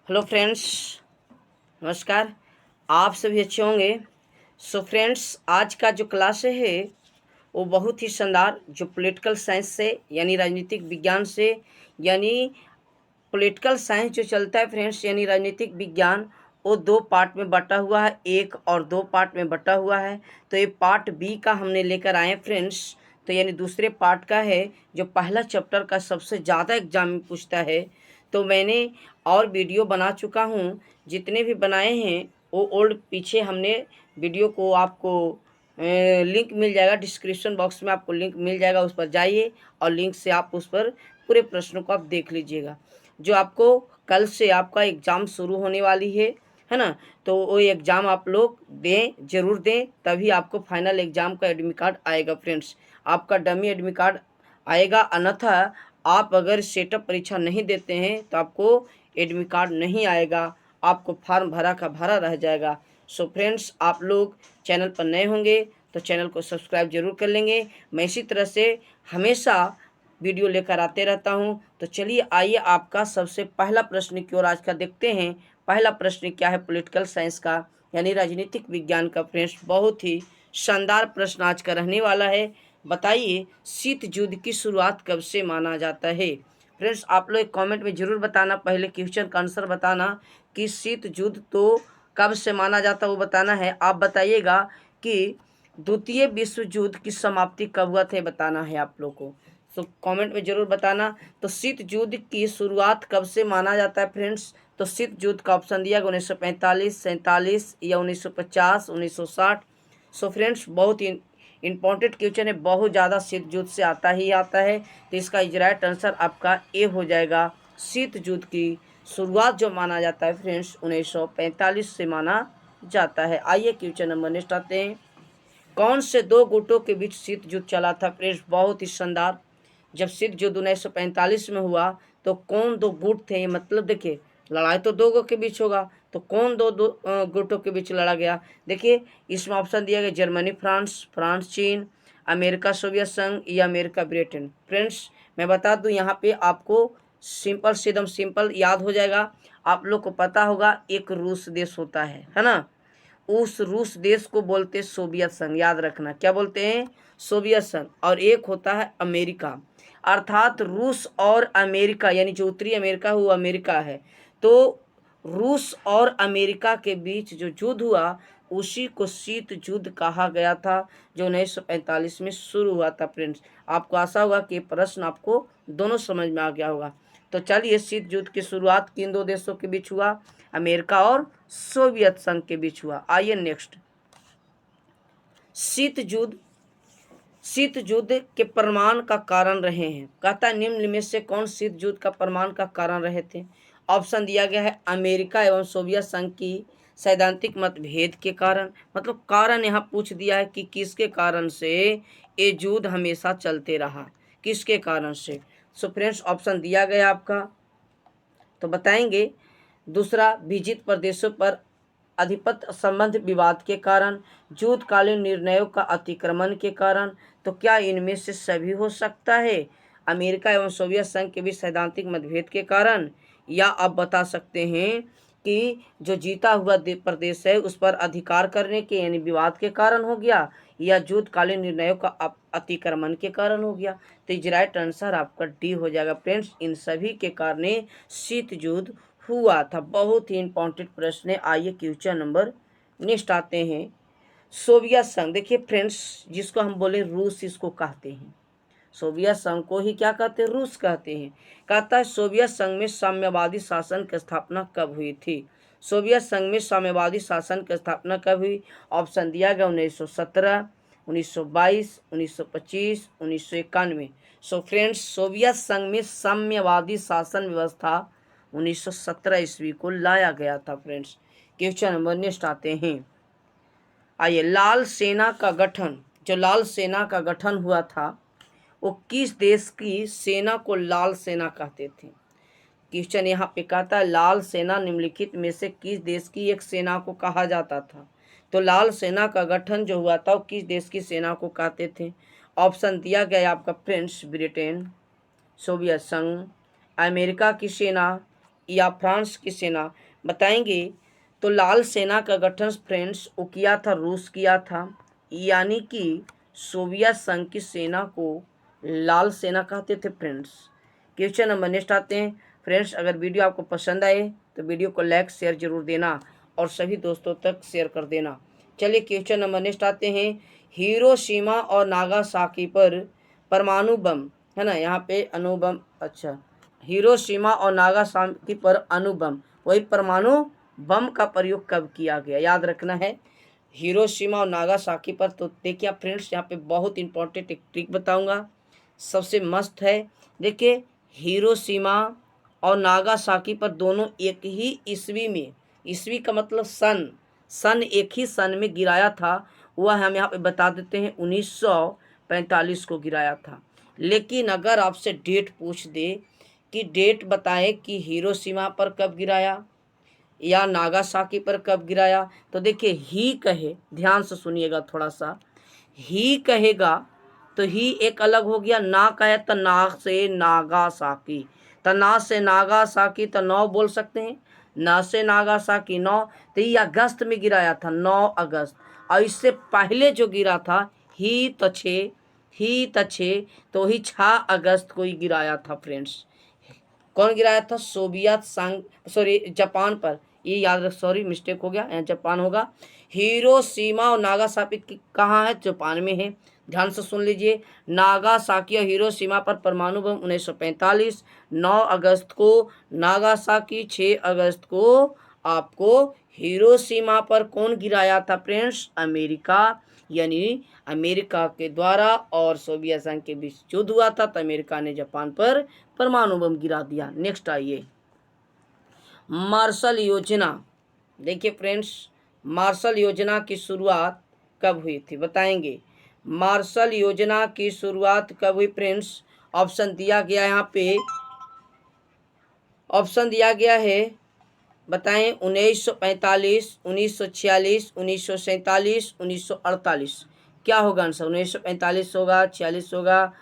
Hello friends, नमस्कार। आप सभी अच्छे होंगे। सो फ्रेंड्स, आज का जो क्लास है वो बहुत ही शानदार, जो पॉलिटिकल साइंस से यानी राजनीतिक विज्ञान से यानी पॉलिटिकल साइंस जो चलता है फ्रेंड्स, यानी राजनीतिक विज्ञान, वो दो पार्ट में बटा हुआ है, एक और दो पार्ट में बटा हुआ है। तो ये पार्ट बी का हमने लेकर आए फ्रेंड्स। तो यानी दूसरे पार्ट का है, जो पहला चैप्टर का सबसे ज़्यादा एग्जाम में पूछता है। तो मैंने और वीडियो बना चुका हूँ, जितने भी बनाए हैं वो ओल्ड, पीछे हमने वीडियो को आपको लिंक मिल जाएगा, डिस्क्रिप्शन बॉक्स में आपको लिंक मिल जाएगा, उस पर जाइए और लिंक से आप उस पर पूरे प्रश्नों को आप देख लीजिएगा। जो आपको कल से आपका एग्ज़ाम शुरू होने वाली है ना। तो वो एग्ज़ाम आप लोग दें, ज़रूर दें, तभी आपको फाइनल एग्ज़ाम का एडमिट कार्ड आएगा फ्रेंड्स। आपका डमी एडमिट कार्ड आएगा, अन्यथा आप अगर सेटअप परीक्षा नहीं देते हैं तो आपको एडमिट कार्ड नहीं आएगा, आपको फॉर्म भरा का भरा रह जाएगा। सो फ्रेंड्स, आप लोग चैनल पर नए होंगे तो चैनल को सब्सक्राइब जरूर कर लेंगे। मैं इसी तरह से हमेशा वीडियो लेकर आते रहता हूं। तो चलिए आइए आपका सबसे पहला प्रश्न की ओर आज का देखते हैं। पहला प्रश्न क्या है पॉलिटिकल साइंस का, यानी राजनीतिक विज्ञान का फ्रेंड्स। बहुत ही शानदार प्रश्न आज का रहने वाला है। बताइए, शीत युद्ध की शुरुआत कब से माना जाता है। फ्रेंड्स, आप लोग कमेंट में जरूर बताना, पहले क्वेश्चन का आंसर बताना कि शीत युद्ध तो कब से माना जाता है, वो बताना है। आप बताइएगा कि द्वितीय विश्व युद्ध की समाप्ति कब हुआ था, बताना है आप लोग को। तो कमेंट में जरूर बताना। तो शीत युद्ध की शुरुआत कब से माना जाता है फ्रेंड्स। तो शीत युद्ध का ऑप्शन दिया गया 1945, 47 या 1950, 1960। सो फ्रेंड्स, बहुत ही इंपॉर्टेंट क्वेश्चन है, बहुत ज़्यादा शीत युद्ध से आता ही आता है। तो इसका राइट आंसर आपका ए हो जाएगा। शीत युद्ध की शुरुआत जो माना जाता है फ्रेंड्स 1945 से माना जाता है। आइए क्वेश्चन नंबर नेक्स्ट आते हैं। कौन से दो गुटों के बीच शीत युद्ध चला था फ्रेंड्स। बहुत ही शानदार। जब शीत युद्ध 1945 में हुआ तो कौन दो गुट थे, मतलब देखिए, लड़ाई तो दो के बीच होगा, तो कौन दो गुटों के बीच लड़ा गया। देखिए, इसमें ऑप्शन दिया गया जर्मनी फ्रांस, फ्रांस चीन, अमेरिका सोवियत संघ या अमेरिका ब्रिटेन। फ्रेंड्स, मैं बता दूं, यहाँ पे आपको सिंपल से एकदम सिंपल याद हो जाएगा। आप लोग को पता होगा एक रूस देश होता है ना। उस रूस देश को बोलते हैं सोवियत संघ, याद रखना क्या बोलते हैं, सोवियत संघ। और एक होता है अमेरिका, अर्थात रूस और अमेरिका, यानी जो उत्तरी अमेरिका वो अमेरिका है। तो रूस और अमेरिका के बीच जो युद्ध हुआ उसी को शीत युद्ध कहा गया था, जो 1945 में शुरू हुआ था फ्रेंड्स। आपको आशा होगा कि प्रश्न आपको दोनों समझ में आ गया होगा। तो चलिए, शीत युद्ध की शुरुआत किन दो देशों के बीच हुआ, अमेरिका और सोवियत संघ के बीच हुआ। आइए नेक्स्ट। शीत युद्ध शीत युद्ध के प्रमाण का कारण रहे हैं। कहता है निम्न में से कौन शीत युद्ध का प्रमाण का कारण रहे थे। ऑप्शन दिया गया है अमेरिका एवं सोवियत संघ की सैद्धांतिक मतभेद के कारण, मतलब कारण यहाँ पूछ दिया है कि किसके कारण से ये युद्ध हमेशा चलते रहा, किसके कारण से। सो फ्रेंड्स, ऑप्शन दिया गया आपका, तो बताएंगे। दूसरा, विजित प्रदेशों पर अधिपत्य संबंध विवाद के कारण, युद्धकालीन निर्णयों का अतिक्रमण के कारण। तो क्या इनमें से सभी हो सकता है, अमेरिका एवं सोवियत संघ के बीच सैद्धांतिक मतभेद के कारण, या आप बता सकते हैं कि जो जीता हुआ प्रदेश है उस पर अधिकार करने के यानी विवाद के कारण हो गया, या युद्धकालीन निर्णयों का अतिक्रमण के कारण हो गया। तो इस राइट आंसर आपका डी हो जाएगा फ्रेंड्स। इन सभी के कारण शीत युद्ध हुआ था। बहुत ही इंपॉर्टेंट प्रश्न है। आइए क्वेश्चन नंबर नेक्स्ट आते हैं। सोवियत संघ, देखिए फ्रेंड्स, जिसको हम बोले रूस, इसको कहते हैं सोवियत संघ को ही क्या कहते हैं, रूस कहते हैं। कहता है सोवियत संघ में साम्यवादी शासन की स्थापना कब हुई थी। सोवियत संघ में साम्यवादी शासन की स्थापना कब हुई। ऑप्शन दिया गया 1917, 1922, 1925, 1991। सो फ्रेंड्स, सोवियत संघ में साम्यवादी शासन व्यवस्था 1917 ईस्वी को लाया गया था फ्रेंड्स। क्वेश्चन नंबर नेक्स्ट आते हैं। आइए, लाल सेना का गठन, जो लाल सेना का गठन हुआ था वो किस देश की सेना को लाल सेना कहते थे। क्वेश्चन यहाँ पे कहता है लाल सेना निम्नलिखित में से किस देश की एक सेना को कहा जाता था। तो लाल सेना का गठन जो हुआ था वो किस देश की सेना को कहते थे। ऑप्शन दिया गया है आपका फ्रेंड्स, ब्रिटेन, सोवियत संघ, अमेरिका की सेना या फ्रांस की सेना, बताएंगे। तो लाल सेना का गठन फ्रेंड्स वो किया था, रूस किया था, यानी कि सोवियत संघ की सेना को लाल सेना कहते थे फ्रेंड्स। क्वेश्चन नंबर नेक्स्ट आते हैं फ्रेंड्स। अगर वीडियो आपको पसंद आए तो वीडियो को लाइक शेयर जरूर देना और सभी दोस्तों तक शेयर कर देना। चलिए क्वेश्चन नंबर नेक्स्ट आते हैं। हिरोशिमा और नागासाकी पर परमाणु बम, है ना, यहाँ पे अणुबम, अच्छा, हिरोशिमा और नागासाकी पर अणुबम, वही परमाणु बम का प्रयोग कब किया गया, याद रखना है। हिरोशिमा और नागासाकी पर, तो देखिए फ्रेंड्स यहाँ पे बहुत इंपॉर्टेंट एक ट्रिक बताऊंगा, सबसे मस्त है। देखिए हिरोशिमा और नागासाकी पर दोनों एक ही ईस्वी में, ईस्वी का मतलब सन एक ही सन में गिराया था। वह हम यहाँ पे बता देते हैं 1945 को गिराया था। लेकिन अगर आपसे डेट पूछ दे कि डेट बताएं कि हिरोशिमा पर कब गिराया या नागासाकी पर कब गिराया, तो देखिए ही कहे, ध्यान से सुनिएगा थोड़ा सा, ही कहेगा तो ही एक अलग हो गया, ना कहे तो ना से नागासाकी, तो ना से नागासाकी तो 9 बोल सकते हैं, ना से नागासाकी 9, तो ये अगस्त में गिराया था, 9 अगस्त। और इससे पहले जो गिरा था ही तो 6, तो ही 6 अगस्त को ही गिराया था फ्रेंड्स। कौन गिराया था, सोवियत संघ, सॉरी जापान पर, ये याद रख, सॉरी मिस्टेक हो गया, यहाँ जापान होगा। हिरोशिमा और नागासाकी कहाँ है, जापान में है, ध्यान से सुन लीजिए। नागासाकी और हिरोशिमा पर परमाणु बम 1945, 9 अगस्त को नागासाकी, 6 अगस्त को आपको हिरोशिमा पर कौन गिराया था फ्रेंड्स, अमेरिका, यानी अमेरिका के द्वारा और सोवियत संघ के बीच युद्ध हुआ था, तो अमेरिका ने जापान पर परमाणु बम गिरा दिया। नेक्स्ट आइए, मार्शल योजना। देखिए फ्रेंड्स, मार्शल योजना की शुरुआत कब हुई थी, बताएंगे। मार्शल योजना की शुरुआत कब हुई फ्रेंड्स, ऑप्शन दिया गया, यहाँ पे ऑप्शन दिया गया है, बताएं। 1945, 1946, 1947, 1948, क्या होगा आंसर, 1945 होगा, 46 होगा,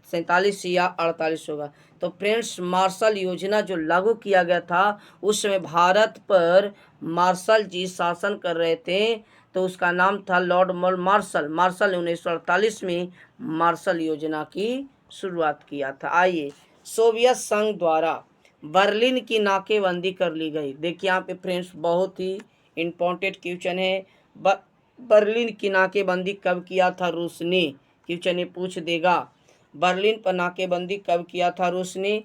47 या 48 होगा। तो फ्रेंड्स मार्शल योजना जो लागू किया गया था, उस समय भारत पर मार्शल जी शासन कर रहे थे, तो उसका नाम था लॉर्ड मार्शल। मार्शल ने 1948 में मार्शल योजना की शुरुआत किया था। आइए, सोवियत संघ द्वारा बर्लिन की नाकेबंदी कर ली गई। देखिए यहाँ पे फ्रेंड्स बहुत ही इम्पोर्टेंट क्वेश्चन है, बर्लिन की नाकेबंदी कब किया था रूस ने, क्वेश्चन ये पूछ देगा, बर्लिन पर नाकेबंदी कब किया था रूस ने,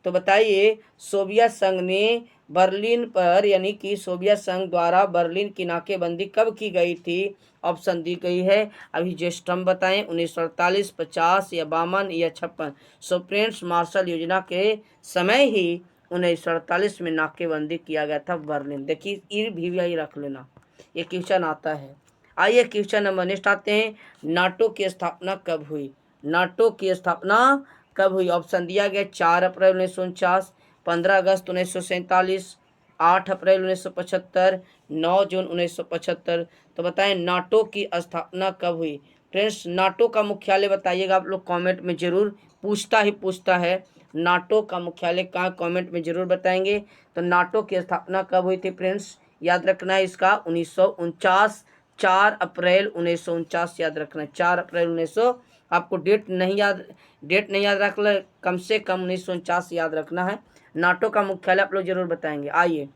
तो बताइए। सोवियत संघ ने बर्लिन पर, यानी कि सोवियत संघ द्वारा बर्लिन की नाकेबंदी कब की गई थी, ऑप्शन दी गई है, अभी जस्ट हम बताएं, 1948, 50 या 52 या 56। सो फ्रेंड्स मार्शल योजना के समय ही 1948 में नाकेबंदी किया गया था बर्लिन। देखिए ये भी रख लेना, ये क्वेश्चन आता है। आइए क्वेश्चन नंबर नेक्स्ट आते हैं, नाटो की स्थापना कब हुई, नाटो की स्थापना कब हुई, ऑप्शन दिया गया, 4 अप्रैल 1949, 15 अगस्त 1947, 8 अप्रैल 1975, 9 जून 1975। तो बताएं नाटो की स्थापना कब हुई फ्रेंड्स। नाटो का मुख्यालय बताइएगा, आप लोग कमेंट में जरूर, पूछता है नाटो का मुख्यालय कहाँ, कमेंट में जरूर बताएंगे। तो नाटो की स्थापना कब हुई थी फ्रेंड्स, याद रखना है इसका 1949, 4 अप्रैल 1949 याद रखना, 4 अप्रैल 1900, आपको डेट नहीं याद रख ले, कम से कम 1949 याद रखना है। नाटो का मुख्यालय आप लोग जरूर बताएंगे। आइए,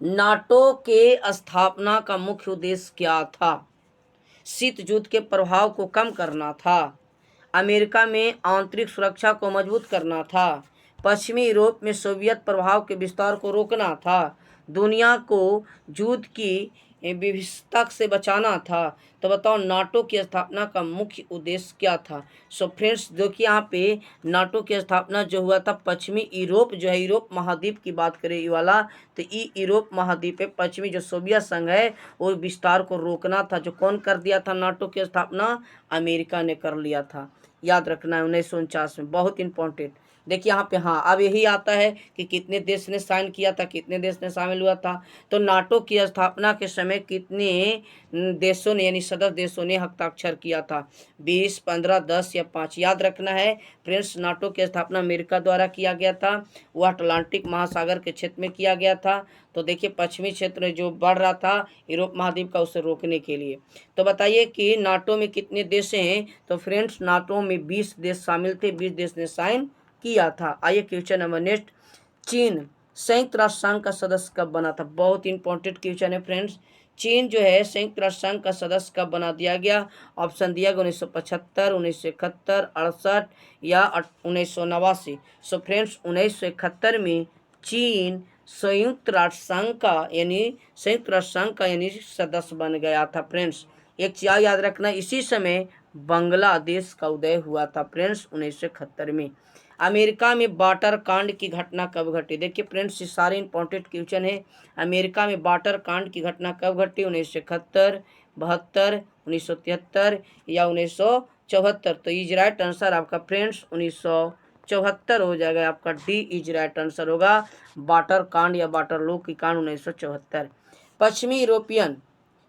नाटो के स्थापना का मुख्य उद्देश्य क्या था, शीत युद्ध के प्रभाव को कम करना था, अमेरिका में आंतरिक सुरक्षा को मजबूत करना था, पश्चिमी यूरोप में सोवियत प्रभाव के विस्तार को रोकना था, दुनिया को युद्ध की विभिन्नता से बचाना था। तो बताओ नाटो की स्थापना का मुख्य उद्देश्य क्या था। सो फ्रेंड्स देखिए यहाँ पे नाटो की स्थापना जो हुआ था, पश्चिमी यूरोप जो है, यूरोप महाद्वीप की बात करें ये वाला, तो ये यूरोप महाद्वीप है, पश्चिमी जो सोवियत संघ है वो विस्तार को रोकना था। जो कौन कर दिया था नाटो की स्थापना, अमेरिका ने कर लिया था, याद रखना है 1949 में, बहुत इंपॉर्टेंट। देखिए यहाँ पे, हाँ अब यही आता है कि कितने देश ने साइन किया था, कितने देश ने शामिल हुआ था। तो नाटो की स्थापना के समय कितने देशों ने यानी सदस्य देशों ने हस्ताक्षर किया था? 20, 15, 10 या 5? याद रखना है फ्रेंड्स, नाटो की स्थापना अमेरिका द्वारा किया गया था। वह अटलांटिक महासागर के क्षेत्र में किया गया था। तो देखिए पश्चिमी क्षेत्र में जो बढ़ रहा था यूरोप महाद्वीप का, उसे रोकने के लिए। तो बताइए कि नाटो में कितने देश हैं? तो फ्रेंड्स नाटो में 20 देश शामिल थे, 20 देश ने साइन किया था। आइए क्वेश्चन नंबर नेक्स्ट, चीन संयुक्त राष्ट्र संघ का सदस्य कब बना था? बहुत इंपॉर्टेंट क्वेश्चन है फ्रेंड्स। चीन जो है संयुक्त राष्ट्र संघ का सदस्य कब बना दिया गया? ऑप्शन दिया गया 1975, 1971, 68 या 1989। सो फ्रेंड्स 1971 में चीन संयुक्त राष्ट्र संघ का यानी सदस्य बन गया था फ्रेंड्स। एक चीज याद रखना, इसी समय बांग्लादेश का उदय हुआ था फ्रेंड्स 1971 में। अमेरिका में वाटर कांड की घटना कब घटी? देखिए फ्रेंड्स ये सारे इंपॉर्टेंट क्वेश्चन है। अमेरिका में वाटर कांड की घटना कब घटी? 1971, 72, 1973 या 1974? तो इज राइट आंसर आपका फ्रेंड्स 1974 हो जाएगा। आपका डी इज राइट आंसर होगा। वाटर कांड या वाटर लो की कांड 1974। पश्चिमी यूरोपियन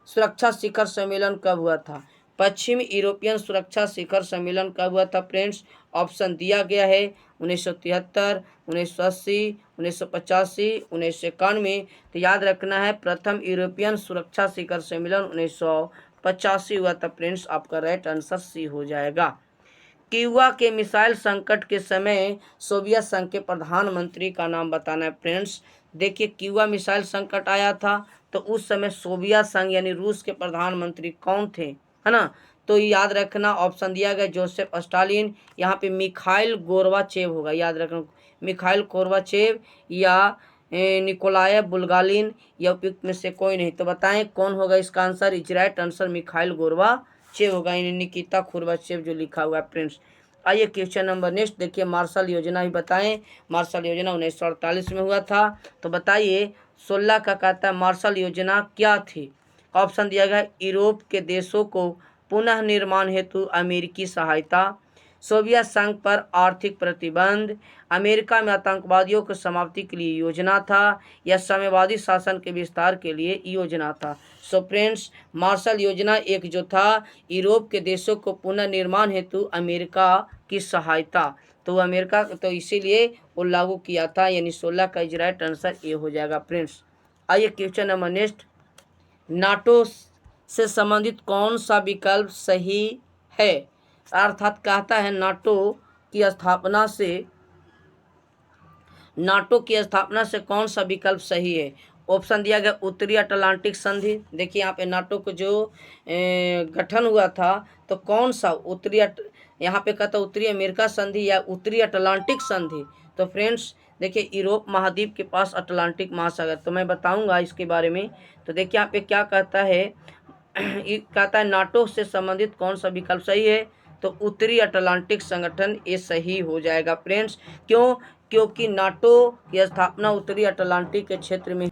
सुरक्षा शिखर सम्मेलन कब हुआ था? पश्चिमी यूरोपियन सुरक्षा शिखर सम्मेलन कब हुआ था फ्रेंड्स? ऑप्शन दिया गया है 1973, 1980, 1985, 1991। तो याद रखना है प्रथम यूरोपियन सुरक्षा शिखर सम्मेलन 1985 हुआ था फ्रेंड्स। आपका राइट आंसर सी हो जाएगा। क्यूबा के मिसाइल संकट के समय सोवियत संघ के प्रधानमंत्री का नाम बताना है फ्रेंड्स। देखिए क्यूबा मिसाइल संकट आया था तो उस समय सोवियत संघ यानी रूस के प्रधानमंत्री कौन थे, है ना? तो याद रखना ऑप्शन दिया गया जोसेफ स्टालिन, यहाँ पे मिखाइल गोर्बाचेव होगा। याद रखना मिखाइल गोर्बाचेव या निकोलाय बुल्गालिन या उपयुक्त में से कोई नहीं। तो बताएं कौन होगा इसका answer? Is right answer Mikhail Gorbachev होगा, यानी निकिता खुर्बाचेव जो लिखा हुआ है फ्रेंड्स। आइए क्वेश्चन नंबर नेक्स्ट देखिए, मार्शल योजना भी बताएं। मार्शल योजना 1948 में हुआ था। तो बताइए 16 का कहता है मार्शल योजना क्या थी? ऑप्शन दिया गया यूरोप के देशों को पुनः निर्माण हेतु अमेरिकी सहायता, सोवियत संघ पर आर्थिक प्रतिबंध, अमेरिका में आतंकवादियों की समाप्ति के लिए योजना था या साम्यवादी शासन के विस्तार के लिए योजना था। सो फ्रेंड्स मार्शल योजना एक जो था यूरोप के देशों को पुनर्निर्माण हेतु अमेरिका की सहायता, तो अमेरिका तो इसीलिए वो लागू किया था, यानी 16 का इज राइट आंसर ये हो जाएगा फ्रेंड्स। आइए क्वेश्चन नंबर नेक्स्ट, नाटो से संबंधित कौन सा विकल्प सही है? अर्थात कहता है नाटो की स्थापना से कौन सा विकल्प सही है? ऑप्शन दिया गया उत्तरी अटलांटिक संधि। देखिए यहाँ पे नाटो को जो गठन हुआ था तो कौन सा यहाँ पे कहता उत्तरी अमेरिका संधि या उत्तरी अटलांटिक संधि। तो फ्रेंड्स देखिए यूरोप महाद्वीप के पास अटलांटिक महासागर, तो मैं बताऊंगा इसके बारे में। तो देखिए यहाँ पे क्या कहता है कहता है नाटो से संबंधित कौन सा विकल्प सही है? तो उत्तरी अटलांटिक संगठन ये सही हो जाएगा फ्रेंड्स। क्यों? क्योंकि नाटो की स्थापना उत्तरी अटलांटिक के क्षेत्र में।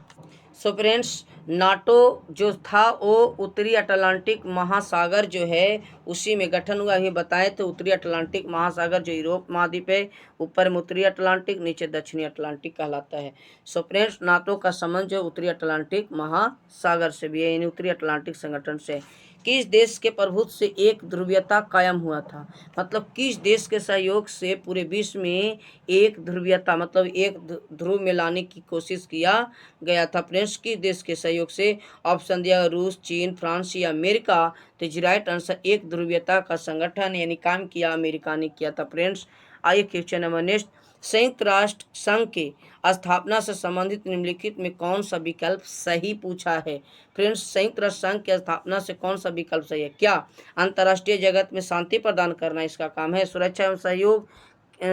सो फ्रेंड्स नाटो जो था वो उत्तरी अटलांटिक महासागर जो है उसी में गठन हुआ। ही बताएं तो उत्तरी अटलांटिक महासागर जो यूरोप महाद्वीप है, ऊपर में उत्तरी अटलांटिक, नीचे दक्षिणी अटलांटिक कहलाता है। सो फ्रेंड्स नाटो का संबंध जो उत्तरी अटलांटिक महासागर से भी है, यानी उत्तरी अटलांटिक संगठन से। किस देश के प्रभुत्व से एक ध्रुवीयता कायम हुआ था? मतलब किस देश के सहयोग से पूरे विश्व में एक ध्रुवीयता मतलब एक ध्रुव में लाने की कोशिश किया गया था फ्रेंड्स? किस देश के सहयोग से? ऑप्शन दिया रूस, चीन, फ्रांस या अमेरिका। तो राइट आंसर एक ध्रुवीयता का संगठन यानी काम किया अमेरिका ने किया था फ्रेंड्स। आइए क्वेश्चन नंबर नेक्स्ट, संयुक्त राष्ट्र संघ के स्थापना से संबंधित निम्नलिखित में कौन सा विकल्प सही पूछा है? फ्रेंड्स संयुक्त राष्ट्र संघ की स्थापना से कौन सा विकल्प सही है? क्या अंतर्राष्ट्रीय जगत में शांति प्रदान करना इसका काम है? सुरक्षा एवं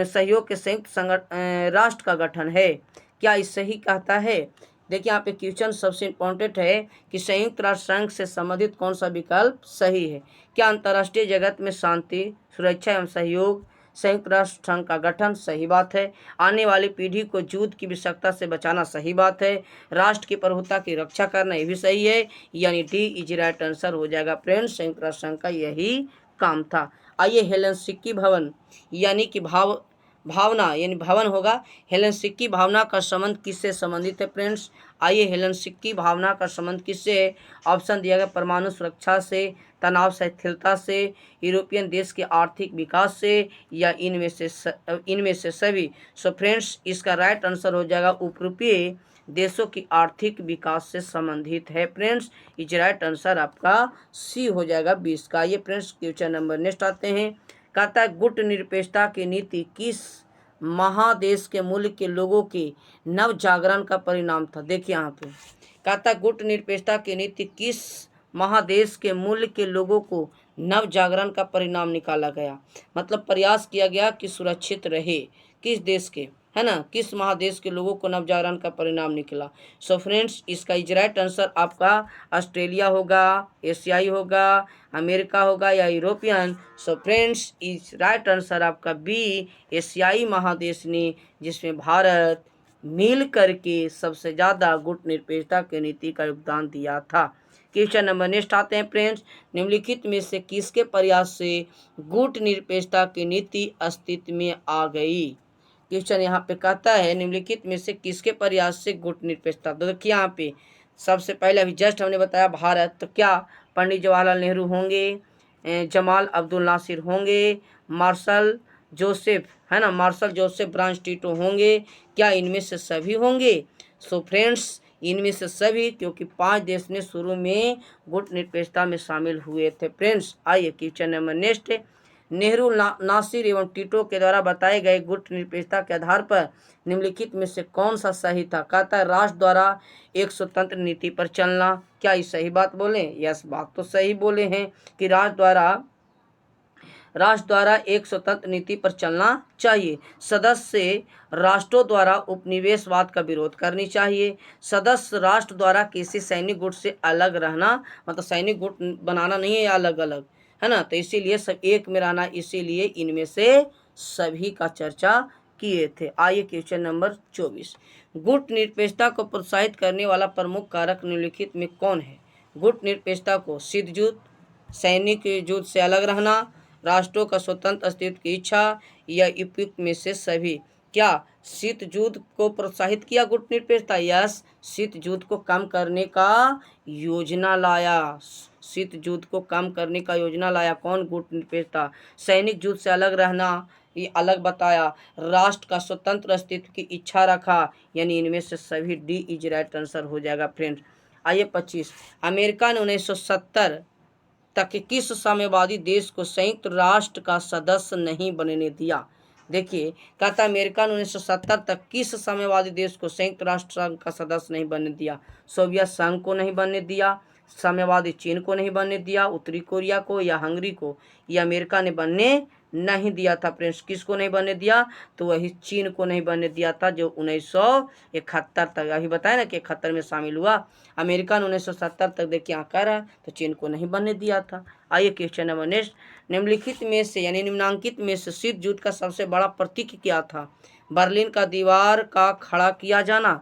सहयोग के संयुक्त राष्ट्र का गठन है, क्या इस सही कहता है? देखिए यहाँ पे क्वेश्चन सबसे इम्पोर्टेंट है कि संयुक्त राष्ट्र संघ से संबंधित कौन सा विकल्प सही है? क्या अंतर्राष्ट्रीय जगत में शांति, सुरक्षा एवं सहयोग, संयुक्त राष्ट्र संघ का गठन, सही बात है। आने वाली पीढ़ी को युद्ध की विषाक्तता से बचाना, सही बात है। राष्ट्र की प्रभुता की रक्षा करना, ये भी सही है, यानी डी इज राइट आंसर हो जाएगा फ्रेंड्स। संयुक्त राष्ट्र संघ का यही काम था। आइए हेलसिंकी भवन यानी कि भावना यानी भवन होगा। हेलेंसिकी भावना का संबंध किससे संबंधित है फ्रेंड्स? आइए, हेलेंसिकी भावना का संबंध किससे है? ऑप्शन दिया गया परमाणु सुरक्षा से, तनाव शिथिलता से, यूरोपियन देश के आर्थिक विकास से, या इनमें से सभी। सो फ्रेंड्स, इसका राइट आंसर हो जाएगा उपरूपीय देशों की आर्थिक विकास से संबंधित है फ्रेंड्स। इज राइट आंसर आपका सी हो जाएगा 20 का। ये फ्रेंड्स क्वेश्चन नंबर नेक्स्ट आते हैं। कहता है गुट निरपेक्षता की नीति किस महादेश के मूल के लोगों के नव जागरण का परिणाम था? देखिए यहाँ पे कहता है गुट निरपेक्षता की नीति किस महादेश के मूल के लोगों को नव जागरण का परिणाम निकाला गया। मतलब प्रयास किया गया कि सुरक्षित रहे। किस देश के, है ना, किस महादेश के लोगों को नवजागरण का परिणाम निकला। सो फ्रेंड्स, इसका राइट आंसर आपका ऑस्ट्रेलिया होगा, एशियाई होगा, अमेरिका होगा या यूरोपियन। सो फ्रेंड्स, इस राइट आंसर आपका बी एशियाई महादेश ने, जिसमें भारत मिल करके सबसे ज़्यादा गुट निरपेक्षता की नीति का योगदान दिया था। क्वेश्चन नंबर नेक्स्ट आते हैं फ्रेंड्स। निम्नलिखित में से किसके प्रयास से गुट निरपेक्षता की नीति अस्तित्व में आ गई? क्वेश्चन यहाँ पे कहता है निम्नलिखित में से किसके प्रयास से गुट निरपेक्षता। तो देखिए यहाँ पे सबसे पहले अभी जस्ट हमने बताया भारत, तो क्या पंडित जवाहरलाल नेहरू होंगे, जमाल अब्दुल नासिर होंगे, मार्शल जोसेफ, है ना, मार्शल जोसेफ ब्रांच टीटो होंगे, क्या इनमें से सभी होंगे? सो फ्रेंड्स, इनमें से सभी, क्योंकि 5 देश ने शुरू में गुट निरपेक्षता में शामिल हुए थे फ्रेंड्स। आइए question number next. Nehru, Nasser एवं टीटो के द्वारा बताए गए गुट निरपेक्षता के आधार पर निम्नलिखित में से कौन सा सही था? कहता है राष्ट्र द्वारा एक स्वतंत्र नीति पर चलना। क्या ये सही बात बोले? यस, बात तो सही बोले हैं कि राष्ट्र द्वारा एक स्वतंत्र नीति पर चलना चाहिए। सदस्य राष्ट्रों द्वारा उपनिवेशवाद का विरोध करनी चाहिए। सदस्य राष्ट्र द्वारा किसी सैनिक गुट से अलग रहना, मतलब सैनिक गुट बनाना नहीं है अलग अलग, है ना, तो इसीलिए सब एक में रहना, इसीलिए इनमें से सभी का चर्चा किए थे। आइए क्वेश्चन नंबर 24। गुट निरपेक्षता को प्रोत्साहित करने वाला प्रमुख कारक निम्नलिखित में कौन है? गुट निरपेक्षता को शीत युद्ध, सैनिक युद्ध से अलग रहना, राष्ट्रों का स्वतंत्र अस्तित्व की इच्छा, या उपयुक्त में से सभी। क्या शीत युद्ध को प्रोत्साहित किया गुट निरपेक्षता? यस, शीत युद्ध को कम करने का योजना लाया। शीत युद्ध को कम करने का योजना लाया कौन? गुट निरपेक्षता। सैनिक युद्ध से अलग रहना, ये अलग बताया। राष्ट्र का स्वतंत्र अस्तित्व की इच्छा रखा, यानी इनमें से सभी डी इज राइट आंसर हो जाएगा फ्रेंड्स। आइए 25। अमेरिका ने 1970 तक किस साम्यवादी देश को संयुक्त राष्ट्र का सदस्य नहीं बनने दिया? देखिए, कहता है अमेरिका ने 1970 तक किस साम्यवादी देश को संयुक्त राष्ट्र संघ का सदस्य नहीं बनने दिया? सोवियत संघ को नहीं बनने दिया, साम्यवादी चीन को नहीं बनने दिया, उत्तरी कोरिया को या हंगरी को, या अमेरिका ने बनने नहीं दिया था फ्रेंड्स। किसको नहीं बनने दिया? तो वही चीन को नहीं बनने दिया था, जो 1971 तक, अभी बताया ना कि 71 में शामिल हुआ। अमेरिका ने 1970 तक देखिए यहाँ कह रहा है, तो चीन को नहीं बनने दिया था। आइए क्वेश्चन नंबर नेक्स्ट। निम्नलिखित में से यानी निम्नांकित में से शीत युद्ध का सबसे बड़ा प्रतीक क्या था? बर्लिन का दीवार का खड़ा किया जाना।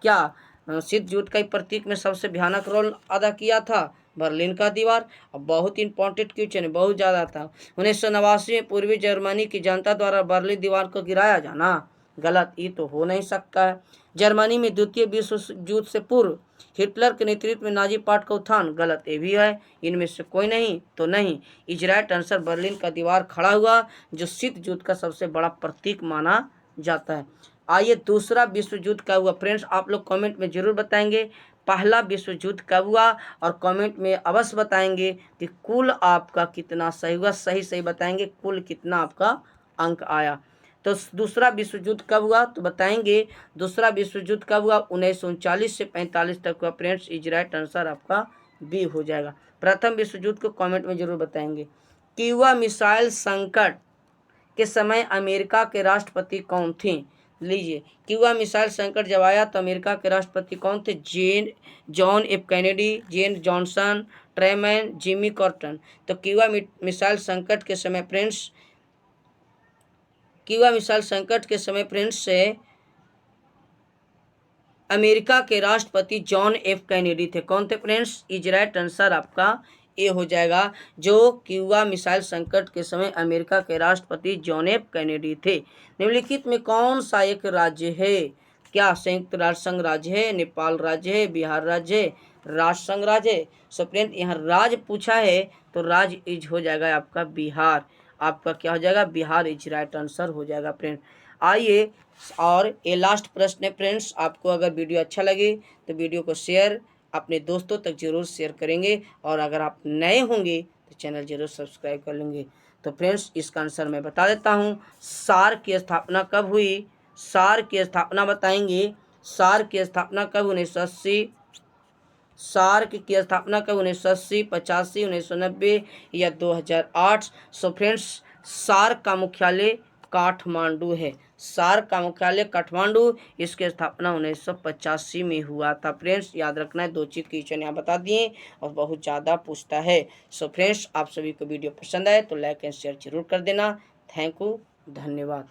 क्या शीत युद्ध का प्रतीक में सबसे भयानक रोल अदा किया था? बर्लिन का दीवार। अब बहुत इंपॉर्टेंट क्वेश्चन है, बहुत ज़्यादा था। 1989 में पूर्वी जर्मनी की जनता द्वारा बर्लिन दीवार को गिराया जाना। गलत, ये तो हो नहीं सकता है। जर्मनी में द्वितीय विश्व युद्ध से पूर्व हिटलर के नेतृत्व में नाजी पार्टी का उत्थान। गलत, ये भी है। इनमें से कोई नहीं तो नहीं। इज राइट आंसर बर्लिन का दीवार खड़ा हुआ, जो शीत युद्ध का सबसे बड़ा प्रतीक माना जाता है। आइए दूसरा विश्व युद्ध कब हुआ फ्रेंड्स? आप लोग कमेंट में जरूर बताएंगे पहला विश्व युद्ध कब हुआ, और कमेंट में अवश्य बताएंगे कि कुल आपका कितना सही हुआ। सही बताएंगे कुल कितना आपका अंक आया। तो दूसरा विश्व युद्ध कब हुआ तो बताएंगे। दूसरा विश्व युद्ध कब हुआ? 1939 से 45 तक हुआ फ्रेंड्स। इज राइट आंसर आपका बी हो जाएगा। प्रथम विश्व युद्ध को कमेंट में जरूर बताएंगे। क्यूबा मिसाइल संकट के समय अमेरिका के राष्ट्रपति कौन थे? लीजिए, क्यूबा मिसाइल संकट जब आया तो अमेरिका के राष्ट्रपति कौन थे? जॉन एफ कैनेडी, जेन जॉनसन, ट्रेमैन, जिमी कार्टर। तो क्यूबा मिसाइल संकट के समय फ्रेंड्स, क्यूबा मिसाइल संकट के समय फ्रेंड्स से अमेरिका के राष्ट्रपति जॉन एफ कैनेडी थे। कौन थे फ्रेंड्स? इज राइट आंसर आपका ए हो जाएगा, जो क्यूबा मिसाइल संकट के समय अमेरिका के राष्ट्रपति जॉन एफ कैनेडी थे। निम्नलिखित में कौन सा एक राज्य है? क्या संयुक्त राष्ट्र संघ राज्य है, नेपाल राज्य है, बिहार राज्य है, राष्ट्र संघ राज्य है? सो फ्रेंड, यहाँ राज्य पूछा है तो राज्य इज हो जाएगा आपका बिहार। आपका क्या हो जाएगा? बिहार इज राइट आंसर हो जाएगा फ्रेंड। आइए, और ये लास्ट प्रश्न है फ्रेंड्स। आपको अगर वीडियो अच्छा लगे तो वीडियो को शेयर अपने दोस्तों तक जरूर शेयर करेंगे, और अगर आप नए होंगे तो चैनल जरूर सब्सक्राइब कर लेंगे। तो फ्रेंड्स, इसका आंसर मैं बता देता हूँ। सार्क की स्थापना कब हुई? सार्क की स्थापना बताएंगे। सार्क की स्थापना कब? 1980। सार्क की स्थापना कब? 1980, 85, 1990 या 2008? सो फ्रेंड्स, सार्क का मुख्यालय काठमांडू है। सार्क का मुख्यालय काठमांडू। इसकी स्थापना 1985 में हुआ था फ्रेंड्स। याद रखना है, 2 चीज क्वेश्चन यहाँ बता दिए और बहुत ज़्यादा पूछता है। सो फ्रेंड्स, आप सभी को वीडियो पसंद आए तो लाइक एंड शेयर जरूर कर देना। थैंक यू, धन्यवाद।